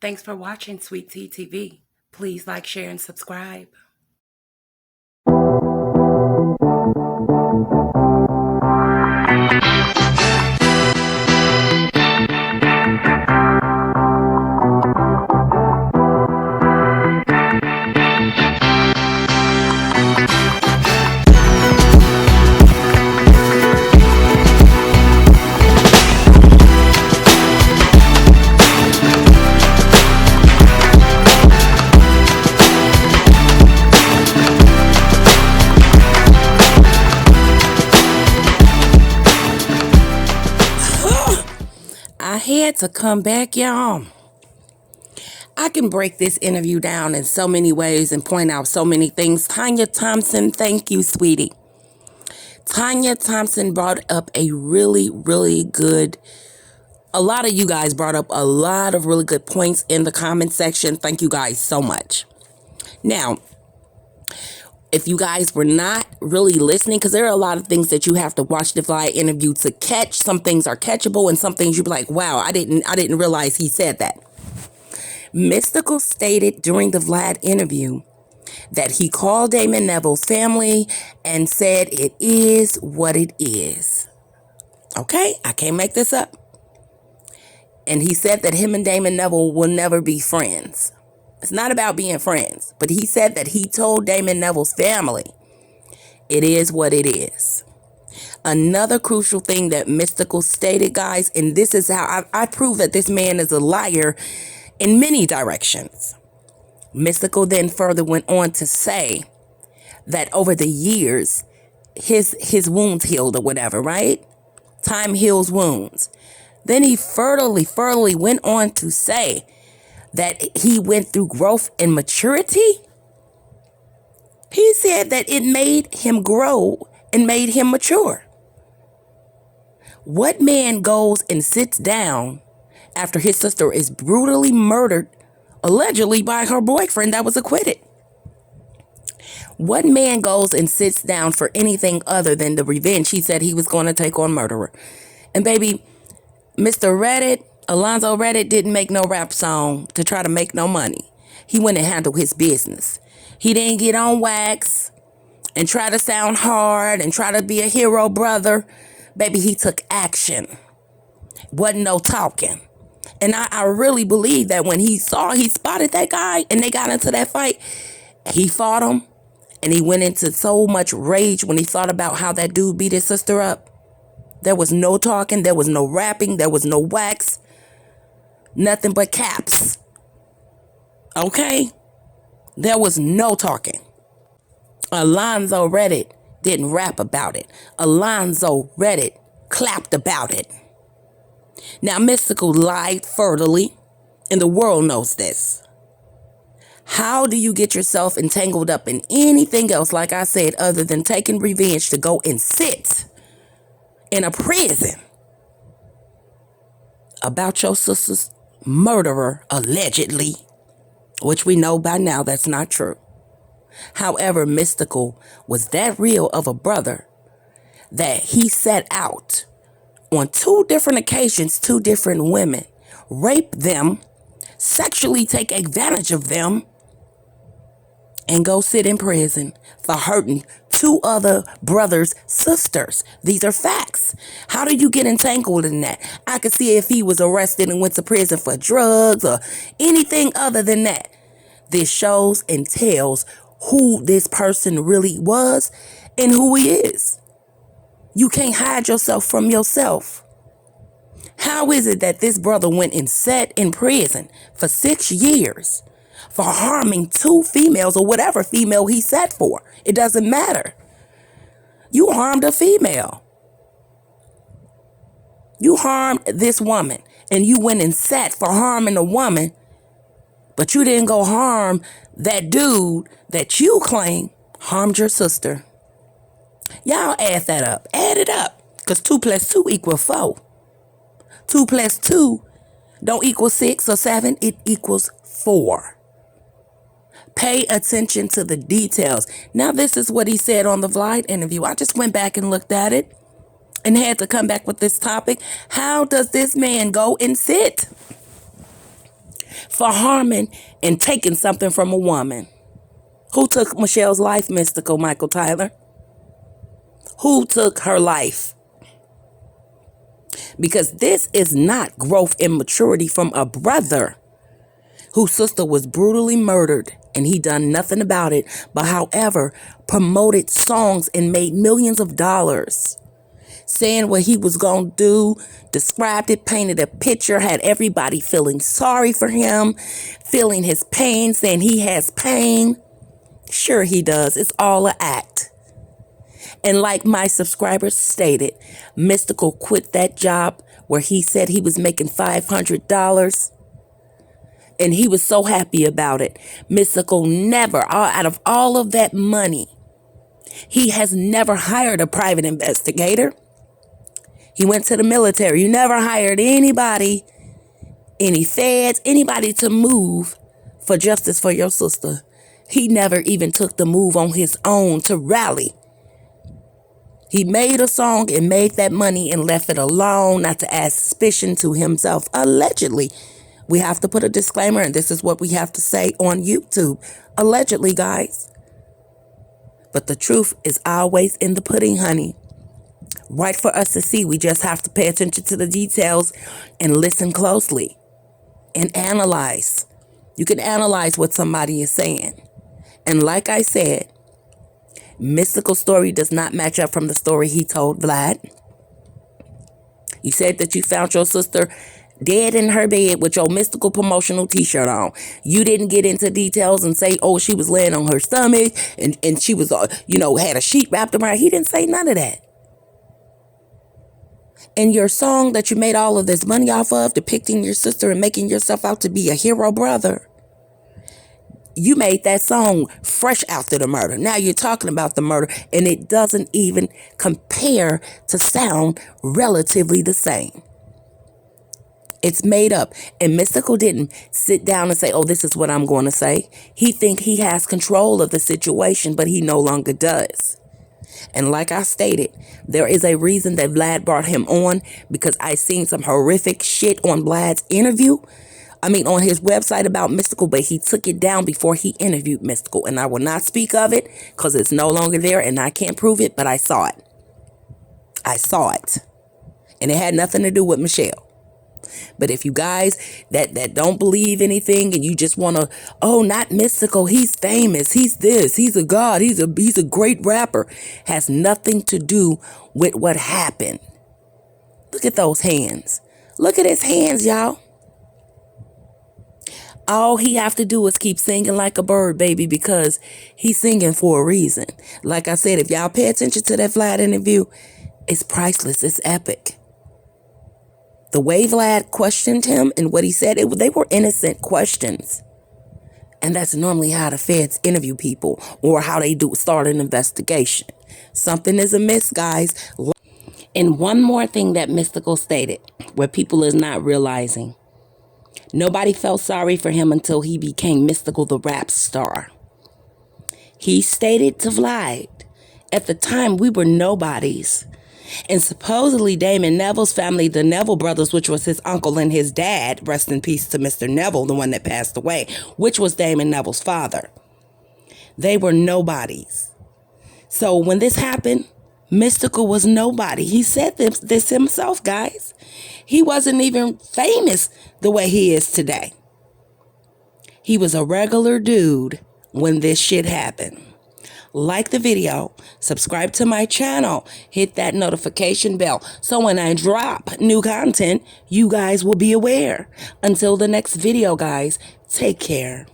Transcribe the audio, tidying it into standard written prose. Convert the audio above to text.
Thanks for watching Sweet Tea TV. Please like, share, and subscribe. I had to come back, y'all. I can break this interview down in so many ways and point out so many things. Tanya Thompson, thank you, sweetie. Tanya Thompson brought up a lot of you guys brought up a lot of really good points in the comment section. Thank you guys so much. Now, if you guys were not really listening, because there are a lot of things that you have to watch the Vlad interview to catch. Some things are catchable and some things you'd be like, wow, I didn't realize he said that. Mystikal stated during the Vlad interview that he called Damon Neville's family and said it is what it is. Okay, I can't make this up. And he said that him and Damon Neville will never be friends. It's not about being friends, but he said that he told Damon Neville's family it is what it is. Another crucial thing that Mystikal stated, guys, and this is how I prove that this man is a liar in many directions. Mystikal then further went on to say that over the years, his wounds healed or whatever, right? Time heals wounds. Then he furtherly went on to say that he went through growth and maturity. He said that it made him grow and made him mature. What man goes and sits down after his sister is brutally murdered, allegedly by her boyfriend that was acquitted? What man goes and sits down for anything other than the revenge he said he was going to take on murderer? And baby, Mr. Reddit, Alonzo Reddit didn't make no rap song to try to make no money. He went and handled his business. He didn't get on wax and try to sound hard and try to be a hero brother. Baby, he took action. Wasn't no talking. And I really believe that when he spotted that guy and they got into that fight, he fought him and he went into so much rage when he thought about how that dude beat his sister up. There was no talking. There was no rapping. There was no wax. Nothing but caps. Okay? There was no talking. Alonzo Reddit didn't rap about it. Alonzo Reddit clapped about it. Now, Mystikal lied furtherly, and the world knows this. How do you get yourself entangled up in anything else, like I said, other than taking revenge to go and sit in a prison about your sister's murderer, allegedly, which we know by now that's not true. However, Mystikal was that real of a brother that he set out on 2 different occasions, 2 different women, rape them, sexually take advantage of them, and go sit in prison for hurting 2 other brothers' sisters. These are facts. How do you get entangled in that? I could see if he was arrested and went to prison for drugs or anything other than that. This shows and tells who this person really was and who he is. You can't hide yourself from yourself. How is it that this brother went and sat in prison for 6 years for harming 2 females or whatever female he sat for? It doesn't matter. You harmed a female. You harmed this woman and you went and sat for harming a woman, but you didn't go harm that dude that you claim harmed your sister. Y'all add that up. Add it up. Because 2 plus 2 equal 4. 2 plus 2 don't equal 6 or 7. It equals 4. Pay attention to the details. Now, this is what he said on the Vlad interview. I just went back and looked at it and had to come back with this topic. How does this man go and sit for harming and taking something from a woman. Who took Michelle's life, Mystical Michael Tyler? Who took her life? Because this is not growth and maturity from a brother whose sister was brutally murdered and he done nothing about it, but however, promoted songs and made millions of dollars. Saying what he was going to do, described it, painted a picture, had everybody feeling sorry for him, feeling his pain, saying he has pain. Sure he does. It's all an act. And like my subscribers stated, Mystikal quit that job where he said he was making $500. And he was so happy about it. Mystikal never, out of all of that money, he has never hired a private investigator. He went to the military. You never hired anybody, any feds, anybody to move for justice for your sister. He never even took the move on his own to rally. He made a song and made that money and left it alone, not to add suspicion to himself. Allegedly. We have to put a disclaimer, and this is what we have to say on YouTube. Allegedly, guys. But the truth is always in the pudding, honey. Right for us to see. We just have to pay attention to the details and listen closely and analyze. You can analyze what somebody is saying. And like I said, Mystikal's story does not match up from the story he told Vlad. You said that you found your sister dead in her bed with your Mystikal promotional t-shirt on. You didn't get into details and say, oh, she was laying on her stomach and she was, had a sheet wrapped around her. He didn't say none of that. And your song that you made all of this money off of, depicting your sister and making yourself out to be a hero brother, you made that song fresh after the murder. Now you're talking about the murder, and it doesn't even compare to sound relatively the same. It's made up. And Mystikal didn't sit down and say, oh, this is what I'm going to say. He think he has control of the situation, but he no longer does. And like I stated, there is a reason that Vlad brought him on, because I seen some horrific shit on Vlad's interview. On his website about Mystikal, but he took it down before he interviewed Mystikal. And I will not speak of it because it's no longer there and I can't prove it, but I saw it. I saw it. And it had nothing to do with Michelle. But if you guys that don't believe anything and you just want to, oh, not Mystikal, he's famous, he's this, he's a god, he's a great rapper, has nothing to do with what happened. Look at those hands. Look at his hands, y'all. All he have to do is keep singing like a bird, baby, because he's singing for a reason. Like I said, if y'all pay attention to that Vlad interview, it's priceless. It's epic. The way Vlad questioned him and what he said, they were innocent questions. And that's normally how the feds interview people or how they start an investigation. Something is amiss, guys. And one more thing that Mystikal stated, where people is not realizing. Nobody felt sorry for him until he became Mystikal the rap star. He stated to Vlad, at the time we were nobodies. And supposedly Damon Neville's family, the Neville brothers, which was his uncle and his dad, rest in peace to Mr. Neville, the one that passed away, which was Damon Neville's father. They were nobodies. So when this happened, Mystikal was nobody. He said this himself, guys. He wasn't even famous the way he is today. He was a regular dude when this shit happened. Like the video, subscribe to my channel, hit that notification bell so when I drop new content, you guys will be aware. Until the next video, guys, take care.